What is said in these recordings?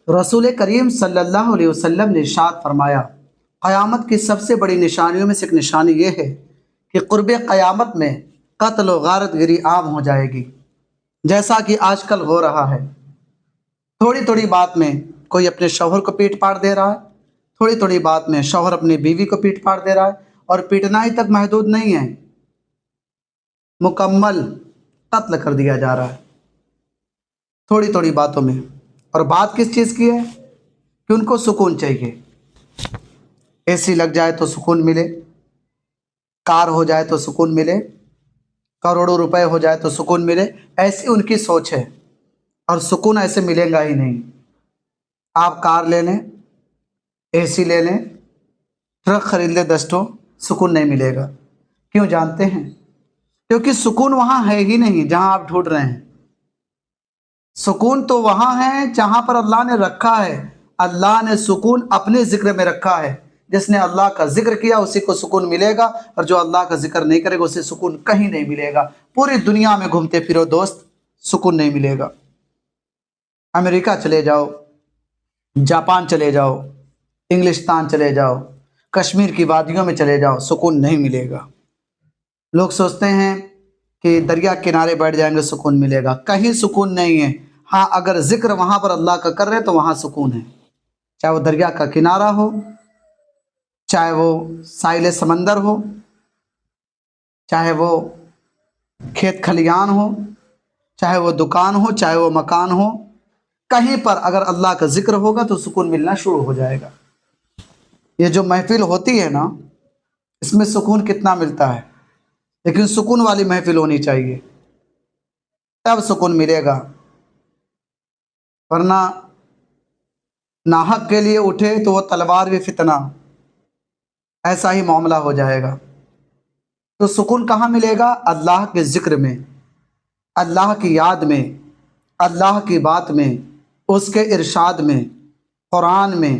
रसूल करीम सल्लल्लाहु अलैहि वसल्लम ने इरशाद फरमाया, क़यामत की सबसे बड़ी निशानियों में से एक निशानी ये है कि क़ुर्ब क़यामत में कत्ल व गारतगिरी आम हो जाएगी, जैसा कि आजकल हो रहा है। थोड़ी थोड़ी बात में कोई अपने शौहर को पीट पाड़ दे रहा है, थोड़ी थोड़ी बात में शौहर अपनी बीवी को पीट पाड़ दे रहा है, और पीटना ही तक महदूद नहीं है, मुकम्मल कत्ल कर दिया जा रहा है थोड़ी थोड़ी बातों में। और बात किस चीज़ की है कि उनको सुकून चाहिए। एसी लग जाए तो सुकून मिले, कार हो जाए तो सुकून मिले, करोड़ों रुपए हो जाए तो सुकून मिले, ऐसी उनकी सोच है। और सुकून ऐसे मिलेगा ही नहीं। आप कार ले लें, एसी ले लें, ट्रक खरीद लें 10 सुकून नहीं मिलेगा। क्यों जानते हैं? क्योंकि सुकून वहाँ है ही नहीं जहाँ आप ढूंढ रहे हैं। सुकून तो वहाँ है जहाँ पर अल्लाह ने रखा है। अल्लाह ने सुकून अपने जिक्र में रखा है। जिसने अल्लाह का जिक्र किया उसी को सुकून मिलेगा, और जो अल्लाह का जिक्र नहीं करेगा उसे सुकून कहीं नहीं मिलेगा। पूरी दुनिया में घूमते फिरो दोस्त, सुकून नहीं मिलेगा। अमेरिका चले जाओ, जापान चले जाओ, इंग्लिस्तान चले जाओ, कश्मीर की वादियों में चले जाओ, सुकून नहीं मिलेगा। लोग सोचते हैं कि दरिया किनारे बैठ जाएंगे सुकून मिलेगा, कहीं सुकून नहीं है। हाँ, अगर जिक्र वहाँ पर अल्लाह का कर रहे तो वहाँ सुकून है। चाहे वो दरिया का किनारा हो, चाहे वो साहिल समंदर हो, चाहे वो खेत खलियान हो, चाहे वो दुकान हो, चाहे वो मकान हो, कहीं पर अगर अल्लाह का जिक्र होगा तो सुकून मिलना शुरू हो जाएगा। ये जो महफिल होती है ना, इसमें सुकून कितना मिलता है, लेकिन सुकून वाली महफिल होनी चाहिए, तब सुकून मिलेगा। वरना नाहक के लिए उठे तो वो तलवार भी फितना, ऐसा ही मामला हो जाएगा। तो सुकून कहाँ मिलेगा? अल्लाह के जिक्र में, अल्लाह की याद में, अल्लाह की बात में, उसके इरशाद में, कुरान में,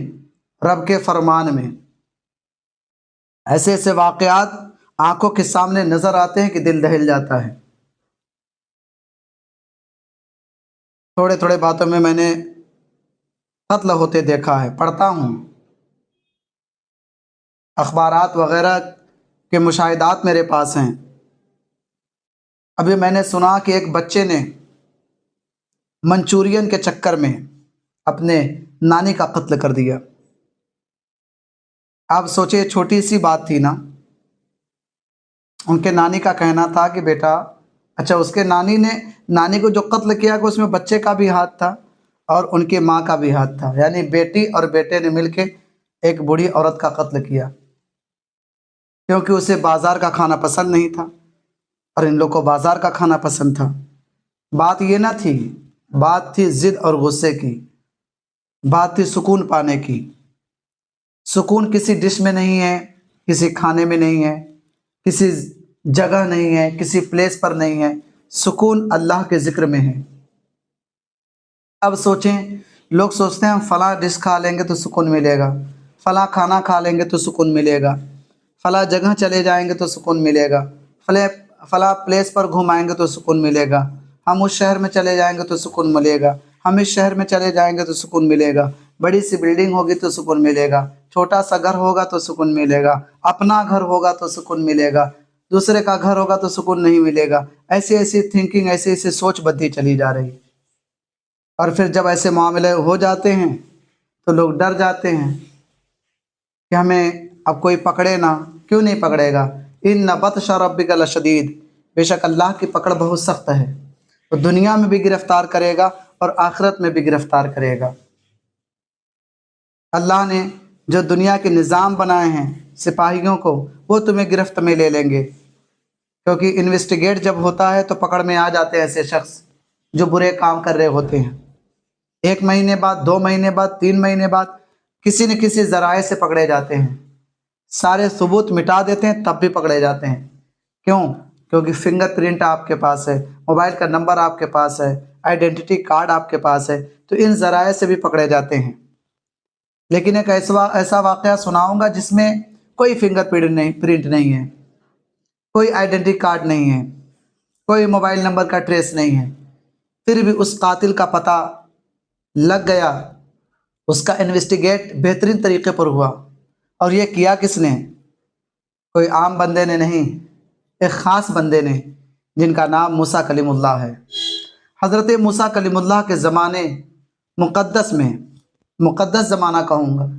रब के फरमान में। ऐसे ऐसे वाक़यात आंखों के सामने नजर आते हैं कि दिल दहल जाता है। थोड़े थोड़े बातों में मैंने कत्ल होते देखा है, पढ़ता हूँ अखबारात वगैरह के मुशाहिदात मेरे पास हैं। अभी मैंने सुना कि एक बच्चे ने मंचूरियन के चक्कर में अपने नानी का कत्ल कर दिया। आप सोचिए, छोटी सी बात थी ना। उनके नानी का कहना था कि बेटा, अच्छा, उसके नानी को जो कत्ल किया कि उसमें बच्चे का भी हाथ था और उनकी माँ का भी हाथ था, यानी बेटी और बेटे ने मिलके एक बूढ़ी औरत का कत्ल किया, क्योंकि उसे बाजार का खाना पसंद नहीं था और इन लोग को बाजार का खाना पसंद था। बात ये ना थी, बात थी जिद और गुस्से की, बात थी सुकून पाने की। सुकून किसी डिश में नहीं है, किसी खाने में नहीं है, किसी जगह नहीं है, किसी प्लेस पर नहीं है। सुकून अल्लाह के जिक्र में है। अब सोचें, लोग सोचते हैं हम फला डिश खा लेंगे तो सुकून मिलेगा, फला खाना खा लेंगे तो सुकून मिलेगा, फला जगह चले जाएंगे तो सुकून मिलेगा, फला प्लेस पर घुमाएंगे तो सुकून मिलेगा, हम उस शहर में चले जाएंगे तो सुकून मिलेगा, हम इस शहर में चले जाएंगे तो सुकून मिलेगा, बड़ी सी बिल्डिंग होगी तो सुकून मिलेगा, छोटा सा घर होगा तो सुकून मिलेगा, अपना घर होगा तो सुकून मिलेगा, दूसरे का घर होगा तो सुकून नहीं मिलेगा। ऐसी ऐसी थिंकिंग, ऐसी ऐसी सोच बदली चली जा रही। और फिर जब ऐसे मामले हो जाते हैं तो लोग डर जाते हैं कि हमें अब कोई पकड़े ना। क्यों नहीं पकड़ेगा? इन्न बत्शा रब्बिका लशदीद, बेशक अल्लाह की पकड़ बहुत सख्त है। तो दुनिया में भी गिरफ्तार करेगा और आखिरत में भी गिरफ्तार करेगा। अल्लाह ने जो दुनिया के निज़ाम बनाए हैं सिपाहियों को, वो तुम्हें गिरफ्त में ले लेंगे, क्योंकि इन्वेस्टिगेट जब होता है तो पकड़ में आ जाते हैं ऐसे शख्स जो बुरे काम कर रहे होते हैं। 1 महीने बाद, 2 महीने बाद, 3 महीने बाद किसी न किसी ज़राए से पकड़े जाते हैं। सारे सबूत मिटा देते हैं तब भी पकड़े जाते हैं। क्यों? क्योंकि फिंगरप्रिंट आपके पास है, मोबाइल का नंबर आपके पास है, आइडेंटिटी कार्ड आपके पास है, तो इन ज़राए से भी पकड़े जाते हैं। लेकिन एक ऐसा वाक़या सुनाऊंगा जिसमें कोई प्रिंट नहीं है, कोई आइडेंटिटी कार्ड नहीं है, कोई मोबाइल नंबर का ट्रेस नहीं है, फिर भी उस कातिल का पता लग गया उसका इन्वेस्टिगेट बेहतरीन तरीके पर हुआ। और ये किया किसने? कोई आम बंदे ने नहीं, एक ख़ास बंदे ने, जिनका नाम मूसा कलीमुल्लाह है। हज़रत मूसा कलीमुल्लाह के ज़माने मुक़द्दस में, मुक़द्दस ज़माना कहूँगा,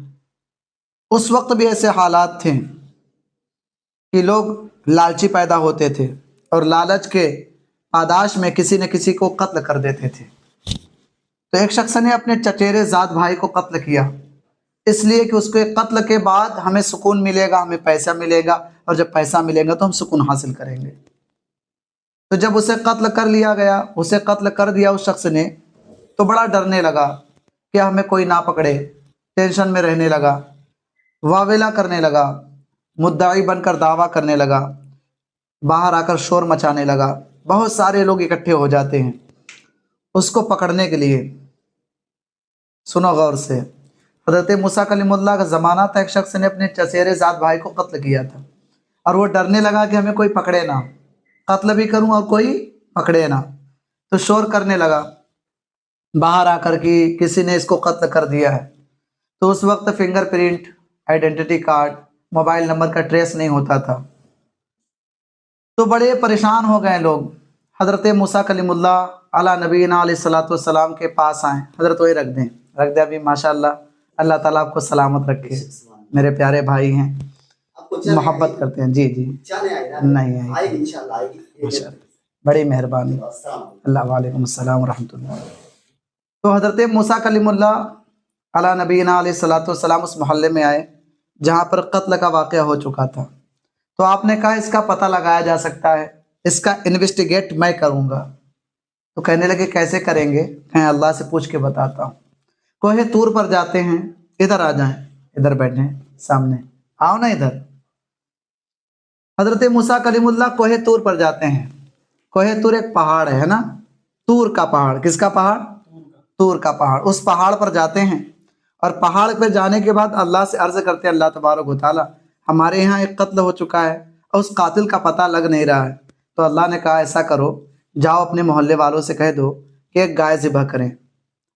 उस वक्त भी ऐसे हालात थे कि लोग लालची पैदा होते थे और लालच के पादाश में किसी न किसी को कत्ल कर देते थे। तो एक शख्स ने अपने चचेरे ज़ात भाई को कत्ल किया, इसलिए कि उसके कत्ल के बाद हमें सुकून मिलेगा, हमें पैसा मिलेगा, और जब पैसा मिलेगा तो हम सुकून हासिल करेंगे। तो जब उसे कत्ल कर लिया गया, उसे कत्ल कर दिया उस शख्स ने, तो बड़ा डरने लगा कि हमें कोई ना पकड़े, टेंशन में रहने लगा, वावेला करने लगा, मुद्दाई बनकर दावा करने लगा, बाहर आकर शोर मचाने लगा। बहुत सारे लोग इकट्ठे हो जाते हैं उसको पकड़ने के लिए। सुनो गौर से, हज़रत मूसा कलीमुल्लाह का ज़माना था, एक शख्स ने अपने चचेरे ज़ात भाई को कत्ल किया था और वो डरने लगा कि हमें कोई पकड़े ना, कत्ल भी करूं और कोई पकड़े ना। तो शोर करने लगा बाहर आकर कि किसी ने इसको कत्ल कर दिया है। तो उस वक्त fingerprint, identity card, mobile number का ट्रेस नहीं होता था। तो बड़े परेशान हो गए लोग। हज़रत मूसा कलीमुल्लाह अला नबीना अलैहिस्सलातु वस्सलाम के पास आए। हज़रत वही रख दे अभी, माशाअल्लाह, अल्लाह ताला आपको सलामत रखे। मेरे प्यारे भाई हैं, मोहब्बत करते हैं। जी जी, नहीं आएगी इंशाअल्लाह, माशाअल्लाह, बड़ी मेहरबानी। अल्लाह, वालेकुम अस्सलाम व रहमतुल्लाह। तो हज़रत मूसा कलीमुल्लाह अला नबीना अलैहिस्सलातु वस्सलाम उस मोहल्ले में आए जहाँ पर कत्ल का वाक़या हो चुका था। तो आपने कहा इसका पता लगाया जा सकता है, इसका इन्वेस्टिगेट मैं करूँगा। तो कहने लगे कैसे करेंगे? मैं अल्लाह से पूछ के बताता हूँ। कोहे तूर पर जाते हैं, इधर आ जाएं, इधर बैठें सामने, आओ ना इधर। हज़रत मूसा कलीमुल्लाह कोहे तूर पर जाते हैं। कोहे तूर एक पहाड़ है ना, तूर का पहाड़। किसका पहाड़? तूर का पहाड़। उस पहाड़ पर जाते हैं और पहाड़ पर जाने के बाद अल्लाह से अर्ज़ करते हैं, अल्लाह तबारक व तआला, हमारे यहाँ एक कत्ल हो चुका है और उस कातिल का पता लग नहीं रहा है। तो अल्लाह ने कहा ऐसा करो, जाओ अपने मोहल्ले वालों से कह दो कि एक गाय ज़िबह करें,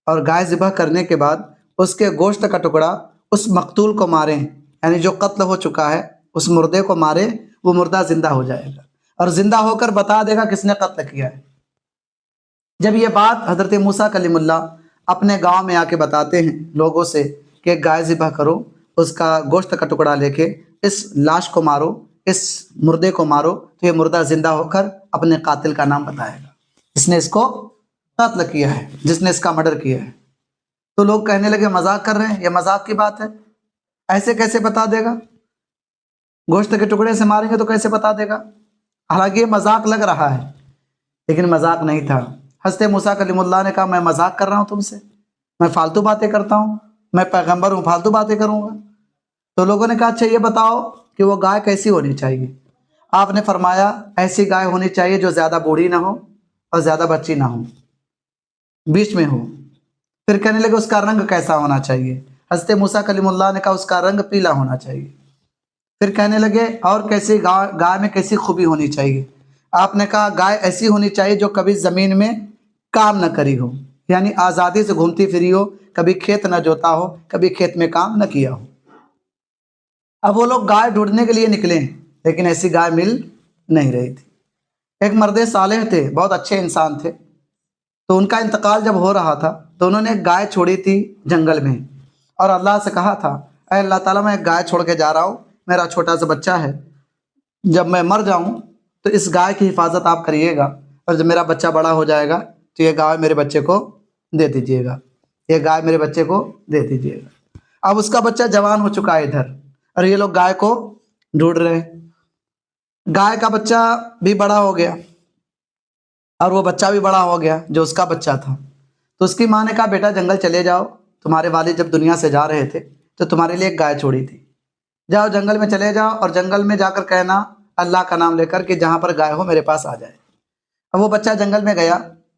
और गाय ज़िबह करने के बाद उसके गोश्त का टुकड़ा उस मकतूल को मारें, यानी जो कत्ल हो चुका है उस मुर्दे को मारे, वो मुर्दा ज़िंदा हो जाएगा और ज़िंदा होकर बता देगा किसने कत्ल किया है। जब ये बात हज़रत मूसा कलीमुल्लाह अपने गांव में आके बताते हैं लोगों से कि एक गाय ज़िबह करो, उसका गोश्त का टुकड़ा लेके इस लाश को मारो, इस मुर्दे को मारो, तो ये मुर्दा ज़िंदा होकर अपने कातिल का नाम बताएगा, जिसने इसको कत्ल किया है, जिसने इसका मर्डर किया है। तो लोग कहने लगे मजाक कर रहे हैं, ये मजाक की बात है, ऐसे कैसे बता देगा? गोश्त के टुकड़े से मारेंगे तो कैसे बता देगा? हालांकि ये मजाक लग रहा है, लेकिन मजाक नहीं था। हज़रत मूसा कलीमुल्लाह ने कहा मैं मजाक कर रहा हूँ तुमसे, मैं फालतू बातें करता हूँ, मैं पैगंबर हूँ, फालतू बातें करूँगा? तो लोगों ने कहा अच्छा ये बताओ कि वो गाय कैसी होनी चाहिए? आपने फरमाया ऐसी गाय होनी चाहिए जो ज़्यादा बूढ़ी ना हो और ज़्यादा बच्ची ना हो, बीच में हो। फिर कहने लगे उसका रंग कैसा होना चाहिए? हज़रत मूसा कलीमुल्लाह ने कहा उसका रंग पीला होना चाहिए। फिर कहने लगे और कैसी गाय में कैसी खूबी होनी चाहिए? आपने कहा गाय ऐसी होनी चाहिए जो कभी ज़मीन में काम न करी हो, यानी आज़ादी से घूमती फिरी हो, कभी खेत न जोता हो, कभी खेत में काम न किया हो। अब वो लोग गाय ढूंढने के लिए निकले, लेकिन ऐसी गाय मिल नहीं रही थी। एक मर्द सालेह थे, बहुत अच्छे इंसान थे। तो उनका इंतकाल जब हो रहा था तो उन्होंने एक गाय छोड़ी थी जंगल में, और अल्लाह से कहा था ऐ अल्लाह ताला, मैं एक गाय छोड़ के जा रहा हूँ, मेरा छोटा सा बच्चा है, जब मैं मर जाऊँ तो इस गाय की हिफाजत आप करिएगा, और जब मेरा बच्चा बड़ा हो जाएगा तो ये गाय मेरे बच्चे को दे दीजिएगा, ये गाय मेरे बच्चे को दे दीजिएगा। अब उसका बच्चा जवान हो चुका है इधर, और ये लोग गाय को ढूंढ रहे हैं। गाय का बच्चा भी बड़ा हो गया और वो बच्चा भी बड़ा हो गया जो उसका बच्चा था। तो उसकी माँ ने कहा बेटा जंगल चले जाओ, तुम्हारे वालिद जब दुनिया से जा रहे थे तो तुम्हारे लिए एक गाय छोड़ी थी, जाओ जंगल में चले जाओ और जंगल में जाकर कहना अल्लाह का नाम लेकर कि जहाँ पर गाय हो मेरे पास आ जाए। अब वो बच्चा जंगल में गया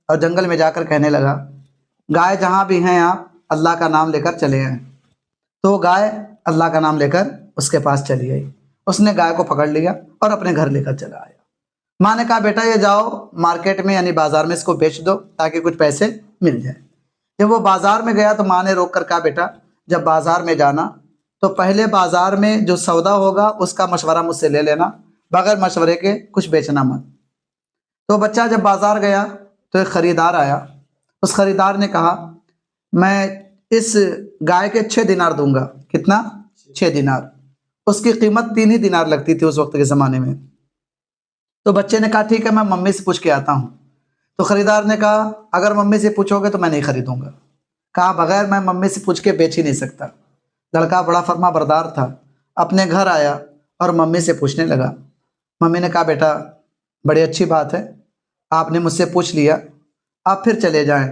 और जंगल में जाकर कहने लगा गाय जहाँ भी हैं आप अल्लाह का नाम लेकर चले आए। तो गाय अल्लाह का नाम लेकर उसके पास चली आई। उसने गाय को पकड़ लिया और अपने घर लेकर चला आया। माँ ने कहा बेटा ये जाओ मार्केट में यानी बाजार में इसको बेच दो ताकि कुछ पैसे मिल जाए। जब वो बाजार में गया तो माँ ने रोक कर कहा बेटा जब बाज़ार में जाना तो पहले बाज़ार में जो सौदा होगा उसका मशवरा मुझसे ले लेना, बगैर मशवरे के कुछ बेचना मत। तो बच्चा जब बाज़ार गया तो एक ख़रीदार आया। उस ख़रीदार ने कहा, मैं इस गाय के 6 दिनार दूंगा। कितना? 6 दिनार। उसकी कीमत 3 ही दिनार लगती थी उस वक्त के ज़माने में। तो बच्चे ने कहा, ठीक है, मैं मम्मी से पूछ के आता हूँ। तो ख़रीदार ने कहा, अगर मम्मी से पूछोगे तो मैं नहीं ख़रीदूँगा। कहा, बगैर मैं मम्मी से पूछ के बेच ही नहीं सकता। लड़का बड़ा फर्मा बरदार था, अपने घर आया और मम्मी से पूछने लगा। मम्मी ने कहा, बेटा बड़ी अच्छी बात है, आपने मुझसे पूछ लिया, आप फिर चले जाएं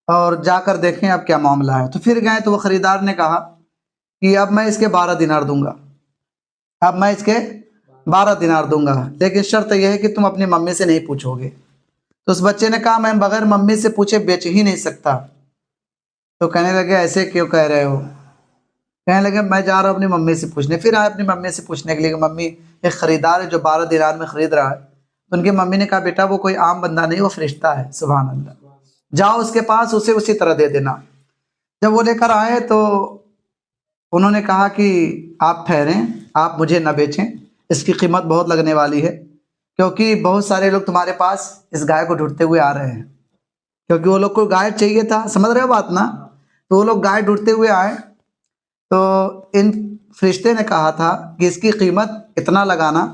और जाकर देखें अब क्या मामला है। तो फिर गए तो वो ख़रीदार ने कहा कि अब मैं इसके 12 दिनार दूंगा, अब मैं इसके 12 दिनार दूंगा, लेकिन शर्त यह है कि तुम अपनी मम्मी से नहीं पूछोगे। तो उस बच्चे ने कहा, मैं बगैर मम्मी से पूछे बेच ही नहीं सकता। तो कहने लगे, ऐसे क्यों कह रहे हो? कहने लगे, मैं जा रहा हूँ अपनी मम्मी से पूछने। फिर आए अपनी मम्मी से पूछने के लिए कि मम्मी, एक ख़रीदार है जो 12 दिनार में ख़रीद रहा है। तो उनकी मम्मी ने कहा, बेटा वो कोई आम बंदा नहीं, वो फरिश्ता है। सुभान अल्लाह, जाओ उसके पास, उसे उसी तरह दे देना। जब वो लेकर आए तो उन्होंने कहा कि आप ठहरें, आप मुझे न बेचें, इसकी कीमत बहुत लगने वाली है, क्योंकि बहुत सारे लोग तुम्हारे पास इस गाय को ढूंढते हुए आ रहे हैं। क्योंकि वो लोग को गाय चाहिए था, समझ रहे हो बात ना? तो वो लोग गाय ढूंढते हुए आए। तो इन फरिश्ते ने कहा था कि इसकी कीमत इतना लगाना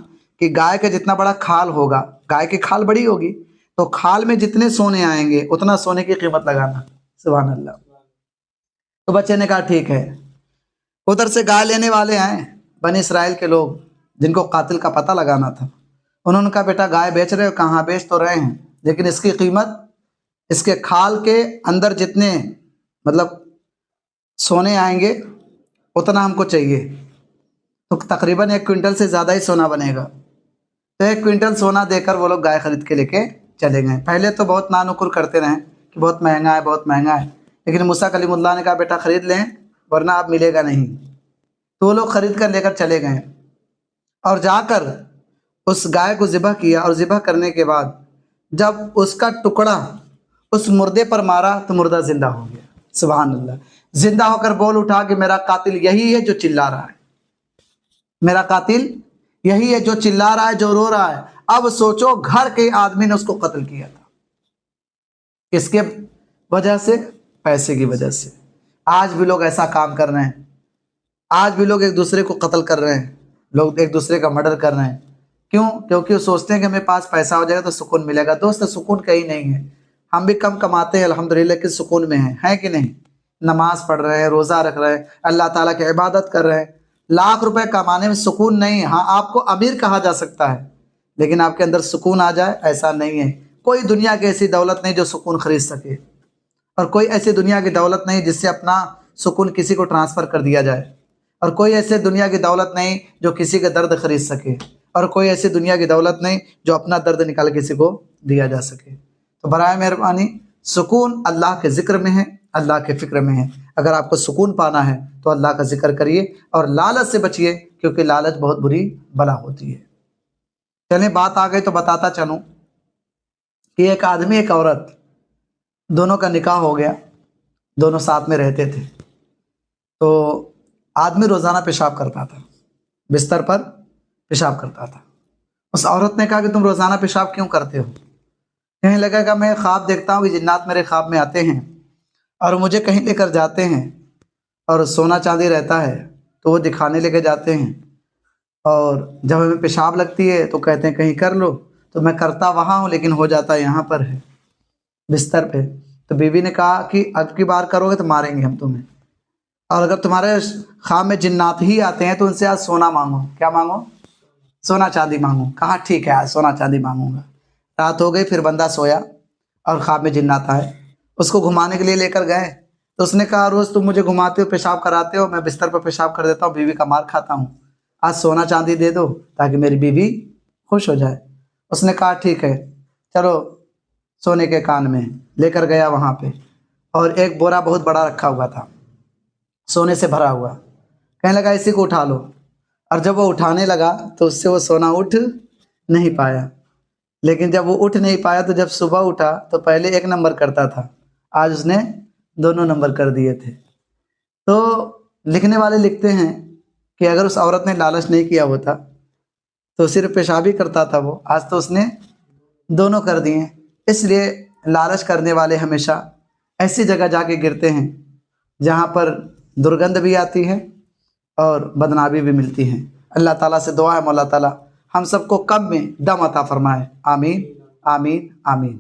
कि गाय का जितना बड़ा खाल होगा, गाय की खाल बड़ी होगी, तो खाल में जितने सोने आएंगे उतना सोने की कीमत लगाना। सुभान अल्लाह। तो बच्चे ने कहा, ठीक है। उधर से गाय लेने वाले आए बनी इसराइल के लोग, जिनको कातिल का पता लगाना था। उन्होंने कहा, बेटा गाय बेच रहे हो? कहाँ, बेच तो रहे हैं, लेकिन इसकी कीमत, इसके खाल के अंदर जितने मतलब सोने आएंगे उतना हमको चाहिए। तो तकरीबन 1 क्विंटल से ज़्यादा ही सोना बनेगा। तो 1 क्विंटल सोना देकर वो लोग गाय खरीद के लेके चले गए। पहले तो बहुत नानुकुर करते रहे कि बहुत महंगा है, बहुत महंगा है, लेकिन मूसा कलीमुल्लाह ने कहा, बेटा ख़रीद लें वरना आप मिलेगा नहीं। तो वो लोग ख़रीद कर लेकर चले गए और जाकर उस गाय को ज़िबह किया, और ज़िबह करने के बाद जब उसका टुकड़ा उस मुर्दे पर मारा तो मुर्दा ज़िंदा हो गया। सुभान अल्लाह। ज़िंदा होकर बोल उठा कि मेरा कातिल यही है जो चिल्ला रहा है, मेरा कातिल यही है जो चिल्ला रहा है, जो रो रहा है। अब सोचो, घर के आदमी ने उसको कत्ल किया था, किसके वजह से? पैसे की वजह से। आज भी लोग ऐसा काम कर रहे हैं, आज भी लोग एक दूसरे को कत्ल कर रहे हैं, लोग एक दूसरे का मर्डर कर रहे हैं। क्यों? क्योंकि वो सोचते हैं कि मेरे पास पैसा हो जाएगा तो सुकून मिलेगा। दोस्त, सुकून कहीं नहीं है। हम भी कम कमाते हैं अल्हम्दुलिल्लाह, कि सुकून में है कि नहीं? नमाज पढ़ रहे हैं, रोज़ा रख रहे हैं, अल्लाह ताला की इबादत कर रहे हैं। लाख रुपए कमाने में सुकून नहीं है। हाँ, आपको अमीर कहा जा सकता है, लेकिन आपके अंदर सुकून आ जाए, ऐसा नहीं है। कोई दुनिया की ऐसी दौलत नहीं जो सुकून खरीद सके, और कोई ऐसी दुनिया की दौलत नहीं जिससे अपना सुकून किसी को ट्रांसफ़र कर दिया जाए, और कोई ऐसे दुनिया की दौलत नहीं जो किसी का दर्द खरीद सके, और कोई ऐसी दुनिया की दौलत नहीं जो अपना दर्द निकाल किसी को दिया जा सके। तो बराए मेहरबानी, सुकून अल्लाह के ज़िक्र में है, अल्लाह के फ़िक्र में है। अगर आपको सुकून पाना है तो अल्लाह का ज़िक्र करिए और लालच से बचिए, क्योंकि लालच बहुत बुरी बला होती है। चलें, बात आ गई तो बताता चलूँ कि एक आदमी एक औरत, दोनों का निकाह हो गया, दोनों साथ में रहते थे। तो आदमी रोज़ाना पेशाब करता था, बिस्तर पर पेशाब करता था। उस औरत ने कहा कि तुम रोज़ाना पेशाब क्यों करते हो? कहने लगा कि मैं ख्वाब देखता हूँ कि जिन्नात मेरे ख्वाब में आते हैं और मुझे कहीं लेकर जाते हैं, और सोना चांदी रहता है तो वो दिखाने लेके जाते हैं, और जब हमें पेशाब लगती है तो कहते हैं कहीं कर लो, तो मैं करता वहाँ हूँ लेकिन हो जाता यहाँ पर है, बिस्तर पे। तो बीवी ने कहा कि अब की बार करोगे तो मारेंगे हम तुम्हें, और अगर तुम्हारे ख्वाब में जिन्नात ही आते हैं तो उनसे आज सोना मांगो। क्या मांगो? सोना चांदी मांगो। कहा, ठीक है, आज सोना चांदी मांगूंगा। रात हो गई, फिर बंदा सोया और ख्वाब में जिन्नात आए। उसको घुमाने के लिए लेकर गए तो उसने कहा, रोज़ तुम मुझे घुमाते हो, पेशाब कराते हो, मैं बिस्तर पर पेशाब कर देता हूँ, बीवी का मार खाता हूँ, आज सोना चांदी दे दो ताकि मेरी बीवी खुश हो जाए। उसने कहा, ठीक है, चलो सोने के कान में। लेकर गया वहाँ पे, और एक बोरा बहुत बड़ा रखा हुआ था, सोने से भरा हुआ। कहने लगा, इसी को उठा लो। और जब वो उठाने लगा तो उससे वो सोना उठ नहीं पाया। लेकिन जब वो उठ नहीं पाया तो जब सुबह उठा तो पहले 1 नंबर करता था, आज उसने 2 नंबर कर दिए थे। तो लिखने वाले लिखते हैं कि अगर उस औरत ने लालच नहीं किया होता तो सिर्फ पेशाब ही करता था वो, आज तो उसने दोनों कर दिए। इसलिए लालच करने वाले हमेशा ऐसी जगह जाके गिरते हैं जहाँ पर दुर्गंध भी आती है और बदनामी भी मिलती है। अल्लाह ताला से दुआ है मौला ताला हम सबको कम में दम अता फरमाए। आमीन आमीन आमीन।